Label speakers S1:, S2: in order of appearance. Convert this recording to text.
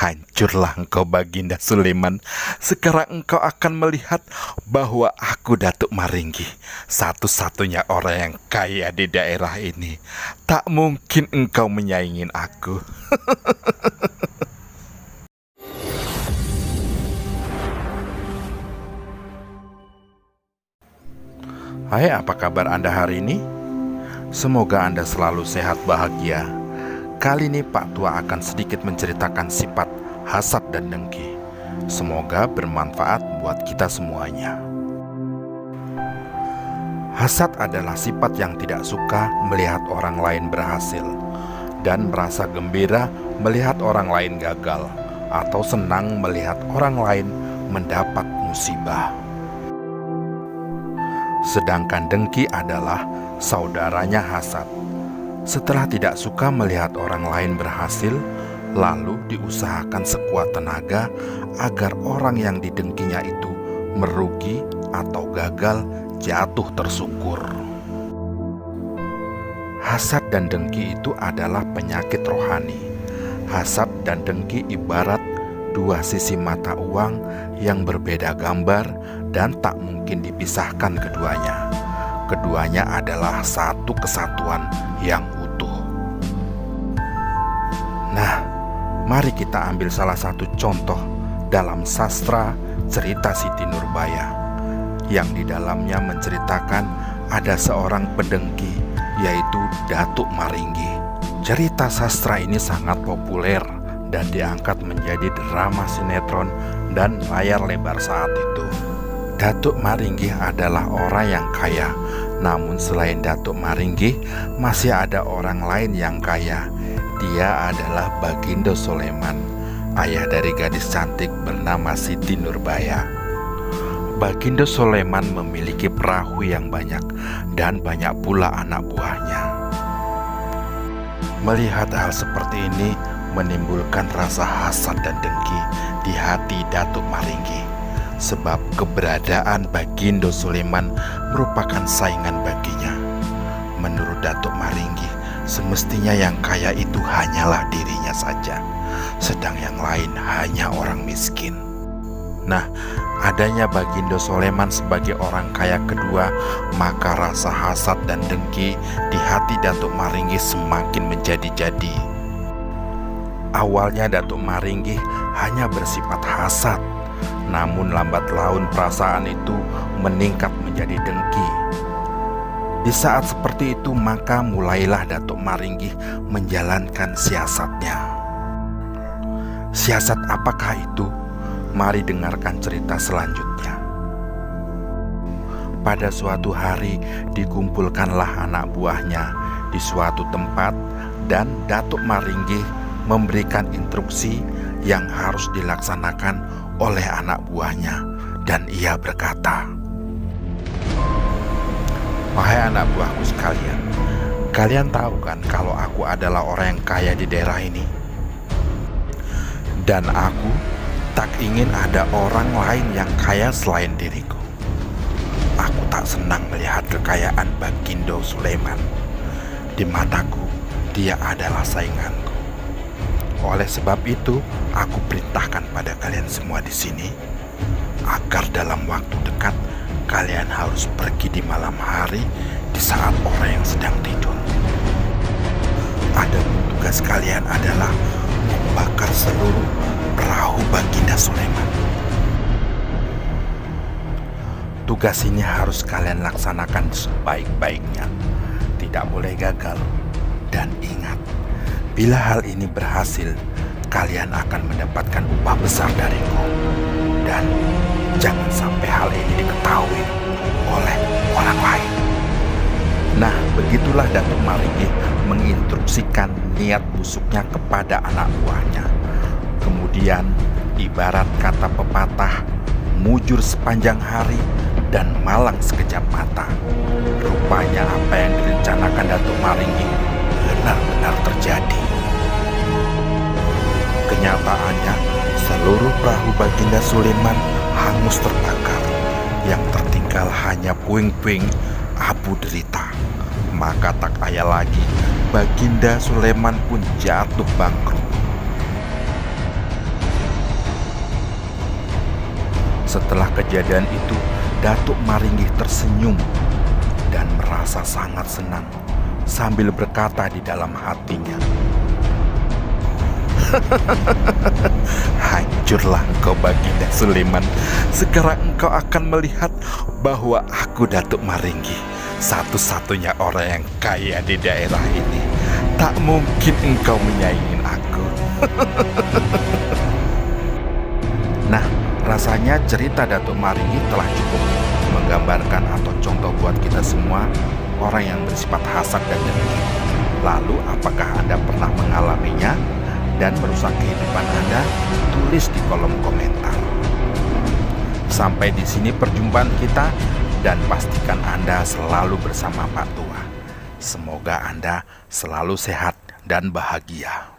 S1: Hancurlah engkau Baginda Sulaiman. Sekarang engkau akan melihat bahwa aku Datuk Maringgi, satu-satunya orang yang kaya di daerah ini. Tak mungkin engkau menyaingin aku. Hai, apa kabar Anda hari ini? Semoga Anda selalu sehat bahagia. Kali ini Pak Tua akan sedikit menceritakan sifat hasad dan dengki. Semoga bermanfaat buat kita semuanya. Hasad adalah sifat yang tidak suka melihat orang lain berhasil dan merasa gembira melihat orang lain gagal, atau senang melihat orang lain mendapat musibah. Sedangkan dengki adalah saudaranya hasad. Setelah tidak suka melihat orang lain berhasil, lalu diusahakan sekuat tenaga agar orang yang didengkinya itu merugi atau gagal jatuh tersungkur. Hasad dan dengki itu adalah penyakit rohani. Hasad dan dengki ibarat dua sisi mata uang yang berbeda gambar dan tak mungkin dipisahkan keduanya. Keduanya adalah satu kesatuan yang utuh. Nah, mari kita ambil salah satu contoh dalam sastra cerita Siti Nurbaya, yang di dalamnya menceritakan ada seorang pedengki, yaitu Datuk Maringgi. Cerita sastra ini sangat populer dan diangkat menjadi drama sinetron dan layar lebar saat itu. Datuk Maringgi adalah orang yang kaya, namun selain Datuk Maringgi masih ada orang lain yang kaya. Dia adalah Baginda Sulaiman, ayah dari gadis cantik bernama Siti Nurbaya. Baginda Sulaiman memiliki perahu yang banyak dan banyak pula anak buahnya. Melihat hal seperti ini menimbulkan rasa hasad dan dengki di hati Datuk Maringgi, sebab keberadaan Baginda Sulaiman merupakan saingan baginya. Menurut Datuk Maringgi, semestinya yang kaya itu hanyalah dirinya saja, sedang yang lain hanya orang miskin. Nah, adanya Baginda Sulaiman sebagai orang kaya kedua, maka rasa hasad dan dengki di hati Datuk Maringgi semakin menjadi-jadi. Awalnya Datuk Maringgi hanya bersifat hasad, namun lambat laun perasaan itu meningkat menjadi dengki. Di saat seperti itu maka mulailah Datuk Maringgi menjalankan siasatnya. Siasat apakah itu? Mari dengarkan cerita selanjutnya. Pada suatu hari dikumpulkanlah anak buahnya di suatu tempat, dan Datuk Maringgi memberikan instruksi yang harus dilaksanakan oleh anak buahnya, dan ia berkata, "Wahai anak buahku sekalian, kalian tahu kan kalau aku adalah orang yang kaya di daerah ini? Dan aku tak ingin ada orang lain yang kaya selain diriku. Aku tak senang melihat kekayaan Baginda Sulaiman. Di mataku, dia adalah sainganku. Oleh sebab itu, aku perintahkan pada kalian semua di sini agar dalam waktu dekat kalian harus pergi di malam hari di saat orang yang sedang tidur. Adapun tugas kalian adalah membakar seluruh perahu Baginda Sulaiman. Tugas ini harus kalian laksanakan sebaik-baiknya, tidak boleh gagal. Dan ingat, bila hal ini berhasil, kalian akan mendapatkan upah besar dariku. Dan jangan sampai hal ini diketahui oleh orang lain." Nah, begitulah Datuk Maringgi menginstruksikan niat busuknya kepada anak buahnya. Kemudian, ibarat kata pepatah, mujur sepanjang hari dan malang sekejap mata. Rupanya apa yang direncanakan Datuk Maringgi benar-benar terjadi. Kenyataannya, seluruh perahu Baginda Sulaiman hangus terbakar. Yang tertinggal hanya puing-puing abu derita. Maka tak ayal lagi, Baginda Sulaiman pun jatuh bangkrut. Setelah kejadian itu, Datuk Maringgih tersenyum dan merasa sangat senang sambil berkata di dalam hatinya, "Hancurlah engkau Baginda Sulaiman. Sekarang engkau akan melihat bahwa aku Datuk Maringgih, satu-satunya orang yang kaya di daerah ini. Tak mungkin engkau menyaingi aku." Nah, rasanya cerita Datuk Maringgih telah cukup menggambarkan atau contoh buat kita semua orang yang bersifat hasad dan dengki. Lalu, apakah Anda pernah mengalaminya dan merusak kehidupan Anda? Tulis di kolom komentar. Sampai di sini perjumpaan kita, dan pastikan Anda selalu bersama Pak Tua. Semoga Anda selalu sehat dan bahagia.